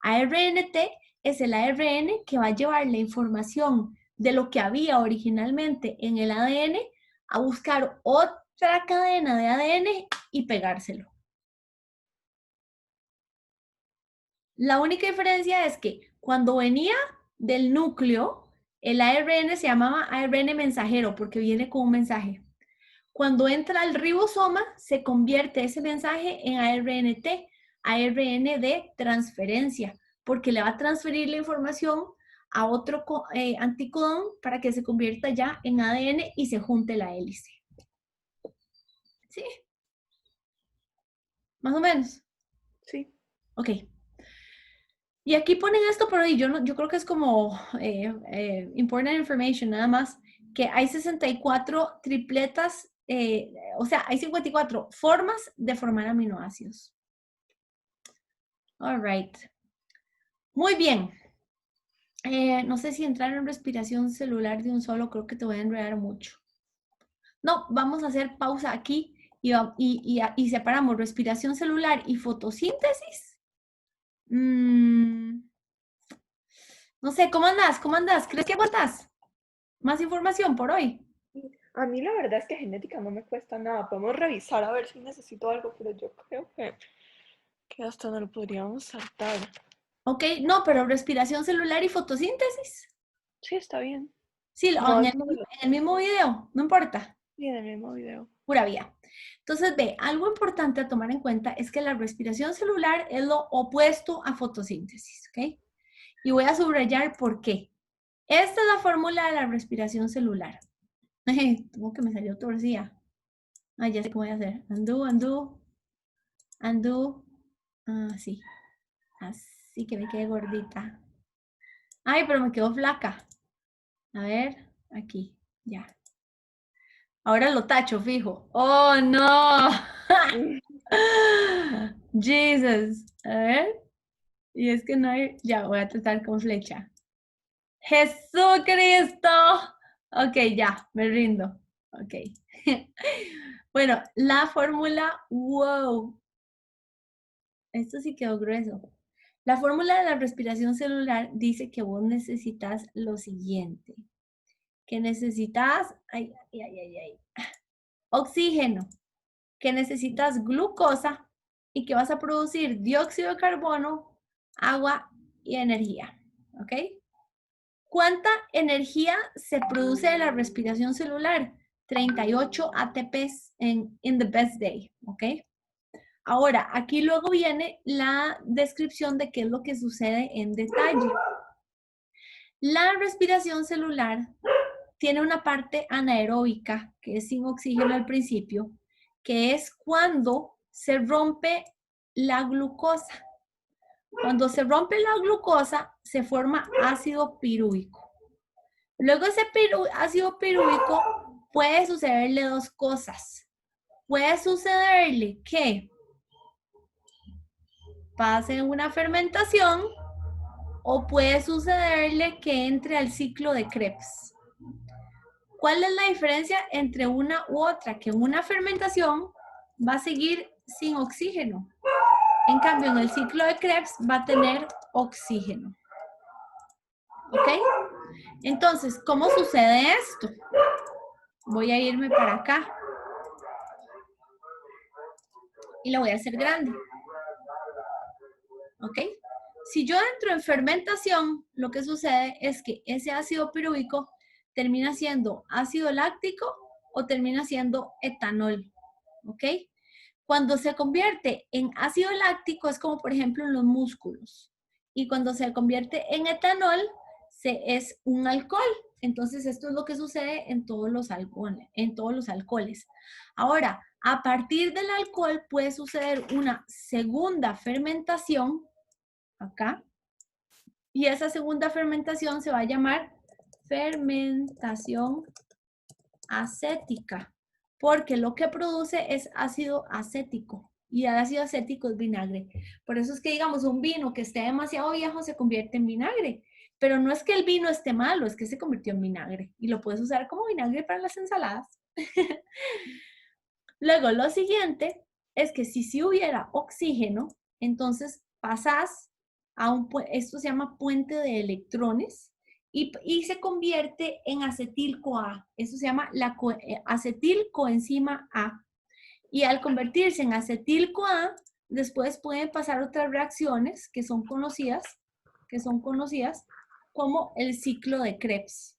ARNT es el ARN que va a llevar la información de lo que había originalmente en el ADN a buscar otra cadena de ADN y pegárselo. La única diferencia es que cuando venía del núcleo, el ARN se llamaba ARN mensajero porque viene con un mensaje. Cuando entra al ribosoma, se convierte ese mensaje en ARNT, ARN de transferencia, porque le va a transferir la información a otro anticodón para que se convierta ya en ADN y se junte la hélice. ¿Sí? ¿Más o menos? Sí. Ok. Y aquí ponen esto por ahí, yo creo que es como important information, nada más, que hay 64 tripletas, o sea, hay 54 formas de formar aminoácidos. All right. Muy bien. No sé si entrar en respiración celular de un solo, creo que te voy a enredar mucho. No, vamos a hacer pausa aquí y separamos respiración celular y fotosíntesis. No sé, ¿cómo andas? ¿Cómo andas? ¿Crees que aguantas? ¿Más información por hoy? A mí la verdad es que genética no me cuesta nada. Podemos revisar a ver si necesito algo, pero yo creo que hasta no lo podríamos saltar. Ok, no, pero respiración celular y fotosíntesis. Sí, está bien. Sí, No, en el mismo video, no importa. Sí, en el mismo video. Pura vía. Entonces, ve, algo importante a tomar en cuenta es que la respiración celular es lo opuesto a fotosíntesis, ¿ok? Y voy a subrayar por qué. Esta es la fórmula de la respiración celular. Como que me salió torcida. Ah, ya sé cómo voy a hacer. Undo, undo, undo. Ah, sí. Así que me quedé gordita. Ay, pero me quedó flaca. A ver, aquí, ya. Ahora lo tacho, fijo. ¡Oh, no! Jesus. A ver. Y es que no hay... Ya, voy a tratar con flecha. ¡Jesucristo! Ok, ya, me rindo. Ok. Bueno, la fórmula... ¡Wow! Esto sí quedó grueso. La fórmula de la respiración celular dice que vos necesitas lo siguiente. Que necesitas... Ay, ay, ay, ay, ay. Oxígeno. Que necesitas glucosa y que vas a producir dióxido de carbono, agua y energía. ¿Ok? ¿Cuánta energía se produce de la respiración celular? 38 ATPs in the best day. ¿Ok? Ahora, aquí luego viene la descripción de qué es lo que sucede en detalle. La respiración celular tiene una parte anaeróbica, que es sin oxígeno al principio, que es cuando se rompe la glucosa. Cuando se rompe la glucosa, se forma ácido pirúvico. Luego ese ácido pirúvico puede sucederle dos cosas. Puede sucederle que pase una fermentación o puede sucederle que entre al ciclo de Krebs. ¿Cuál es la diferencia entre una u otra? Que una fermentación va a seguir sin oxígeno. En cambio, en el ciclo de Krebs va a tener oxígeno. ¿Ok? Entonces, ¿cómo sucede esto? Voy a irme para acá. Y la voy a hacer grande. ¿Ok? Si yo entro en fermentación, lo que sucede es que ese ácido pirúvico termina siendo ácido láctico o termina siendo etanol. ¿Ok? Cuando se convierte en ácido láctico es como por ejemplo en los músculos. Y cuando se convierte en etanol es un alcohol. Entonces esto es lo que sucede en todos los alcoholes. Ahora, a partir del alcohol puede suceder una segunda fermentación acá. Y esa segunda fermentación se va a llamar fermentación acética, porque lo que produce es ácido acético y el ácido acético es vinagre. Por eso es que, digamos, un vino que esté demasiado viejo se convierte en vinagre, pero no es que el vino esté malo, es que se convirtió en vinagre y lo puedes usar como vinagre para las ensaladas. Luego, lo siguiente es que si hubiera oxígeno, entonces pasas a esto se llama puente de electrones, y se convierte en acetil-CoA. Eso se llama acetil-coenzima A. Y al convertirse en acetil-CoA, después pueden pasar otras reacciones que son conocidas como el ciclo de Krebs.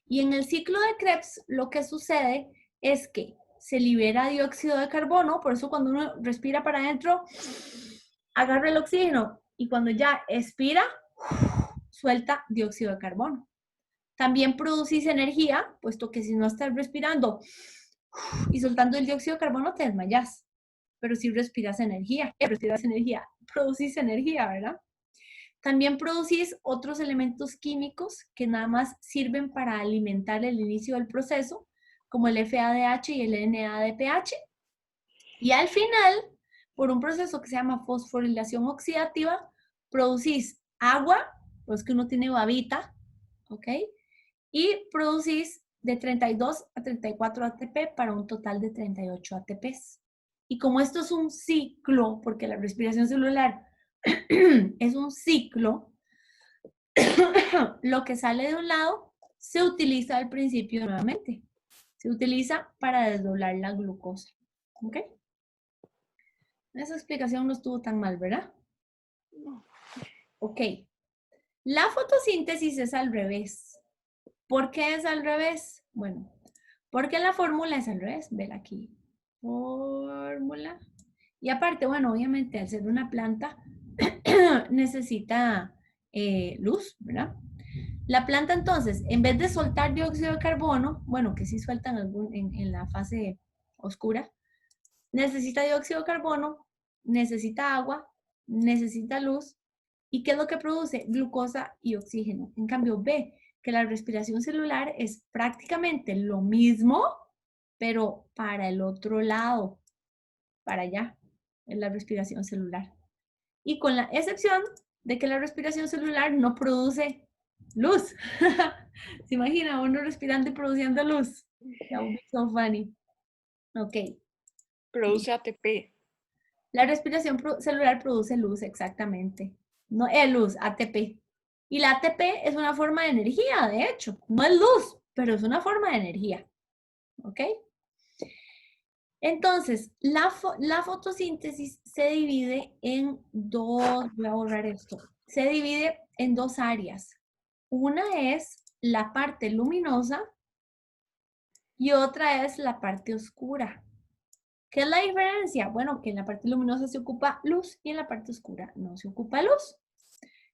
Y en el ciclo de Krebs lo que sucede es que se libera dióxido de carbono, por eso cuando uno respira para adentro, agarra el oxígeno y cuando ya expira, suelta dióxido de carbono. También producís energía, puesto que si no estás respirando y soltando el dióxido de carbono, te desmayas. Pero si respiras energía, producís energía, ¿verdad? También producís otros elementos químicos que nada más sirven para alimentar el inicio del proceso, como el FADH y el NADPH. Y al final, por un proceso que se llama fosforilación oxidativa, producís agua, pues que uno tiene babita, ¿ok? Y producís de 32 a 34 ATP para un total de 38 ATPs. Y como esto es un ciclo, porque la respiración celular es un ciclo, lo que sale de un lado se utiliza al principio nuevamente. Se utiliza para desdoblar la glucosa. ¿Ok? Esa explicación no estuvo tan mal, ¿verdad? Ok. La fotosíntesis es al revés. ¿Por qué es al revés? Bueno, porque la fórmula es al revés. Ven aquí. Fórmula. Y aparte, bueno, obviamente al ser una planta necesita luz, ¿verdad? La planta entonces, en vez de soltar dióxido de carbono, bueno, que sí sueltan en la fase oscura, necesita dióxido de carbono, necesita agua, necesita luz. ¿Y qué es lo que produce? Glucosa y oxígeno. En cambio, ve que la respiración celular es prácticamente lo mismo, pero para el otro lado, para allá, en la respiración celular. Y con la excepción de que la respiración celular no produce luz. ¿Se imagina uno respirando y produciendo luz? That would be so funny. Ok. Produce ATP. La respiración celular produce luz, exactamente. No es luz, ATP. Y la ATP es una forma de energía, de hecho. No es luz, pero es una forma de energía. ¿Ok? Entonces, la fotosíntesis se divide en dos, voy a borrar esto, se divide en dos áreas. Una es la parte luminosa y otra es la parte oscura. ¿Qué es la diferencia? Bueno, que en la parte luminosa se ocupa luz y en la parte oscura no se ocupa luz.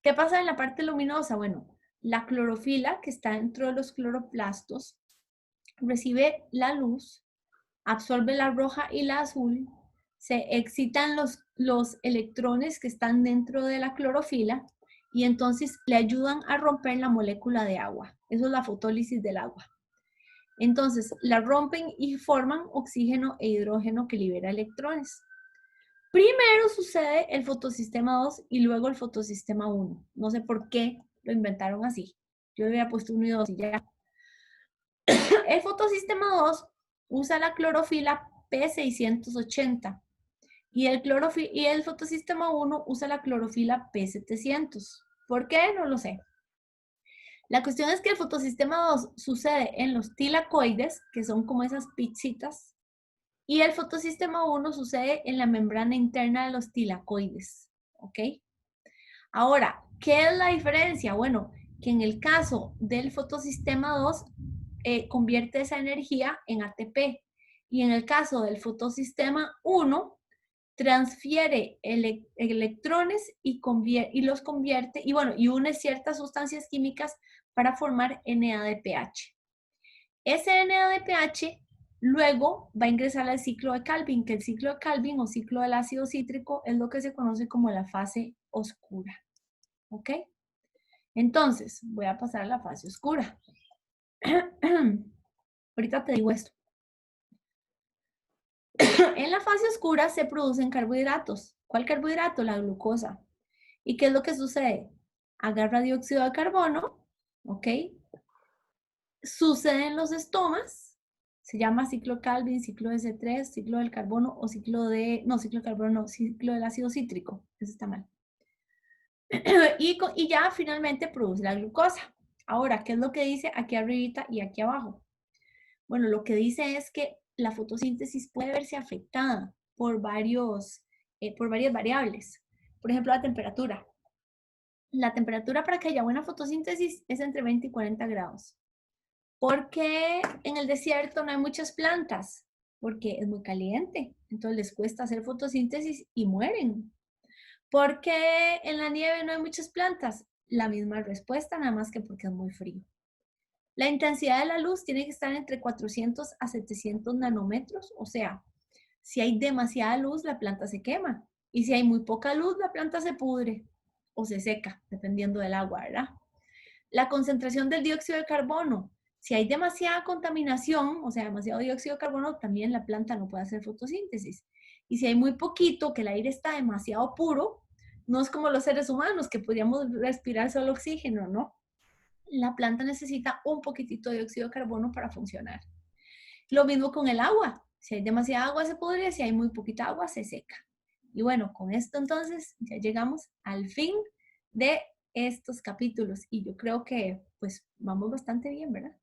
¿Qué pasa en la parte luminosa? Bueno, la clorofila que está dentro de los cloroplastos recibe la luz, absorbe la roja y la azul, se excitan los electrones que están dentro de la clorofila y entonces le ayudan a romper la molécula de agua. Eso es la fotólisis del agua. Entonces, la rompen y forman oxígeno e hidrógeno que libera electrones. Primero sucede el fotosistema 2 y luego el fotosistema 1. No sé por qué lo inventaron así. Yo le había puesto 1 y 2 y ya. El fotosistema 2 usa la clorofila P680 y el fotosistema 1 usa la clorofila P700. ¿Por qué? No lo sé. La cuestión es que el fotosistema 2 sucede en los tilacoides, que son como esas pizzitas, y el fotosistema 1 sucede en la membrana interna de los tilacoides. ¿Ok? Ahora, ¿qué es la diferencia? Bueno, que en el caso del fotosistema 2 convierte esa energía en ATP y en el caso del fotosistema 1 transfiere electrones y los convierte, y bueno, y une ciertas sustancias químicas para formar NADPH. Ese NADPH luego va a ingresar al ciclo de Calvin, que el ciclo de Calvin o ciclo del ácido cítrico es lo que se conoce como la fase oscura. ¿Ok? Entonces, voy a pasar a la fase oscura. Ahorita te digo esto. En la fase oscura se producen carbohidratos. ¿Cuál carbohidrato? La glucosa. ¿Y qué es lo que sucede? Agarra dióxido de carbono, ¿ok? Sucede en los estomas, se llama ciclo Calvin, ciclo S3, ciclo del carbono o ciclo de, no, ciclo del carbono, no, ciclo del ácido cítrico, eso está mal. Y ya finalmente produce la glucosa. Ahora, ¿qué es lo que dice aquí arribita y aquí abajo? Bueno, lo que dice es que la fotosíntesis puede verse afectada por varias variables. Por ejemplo, la temperatura. La temperatura para que haya buena fotosíntesis es entre 20 y 40 grados. ¿Por qué en el desierto no hay muchas plantas? Porque es muy caliente, entonces les cuesta hacer fotosíntesis y mueren. ¿Por qué en la nieve no hay muchas plantas? La misma respuesta, nada más que porque es muy frío. La intensidad de la luz tiene que estar entre 400 a 700 nanómetros, o sea, si hay demasiada luz, la planta se quema. Y si hay muy poca luz, la planta se pudre o se seca, dependiendo del agua, ¿verdad? La concentración del dióxido de carbono. Si hay demasiada contaminación, o sea, demasiado dióxido de carbono, también la planta no puede hacer fotosíntesis. Y si hay muy poquito, que el aire está demasiado puro, no es como los seres humanos que podríamos respirar solo oxígeno, ¿no? La planta necesita un poquitito de dióxido de carbono para funcionar. Lo mismo con el agua. Si hay demasiada agua se pudre, si hay muy poquita agua se seca. Y bueno, con esto entonces ya llegamos al fin de estos capítulos y yo creo que pues vamos bastante bien, ¿verdad?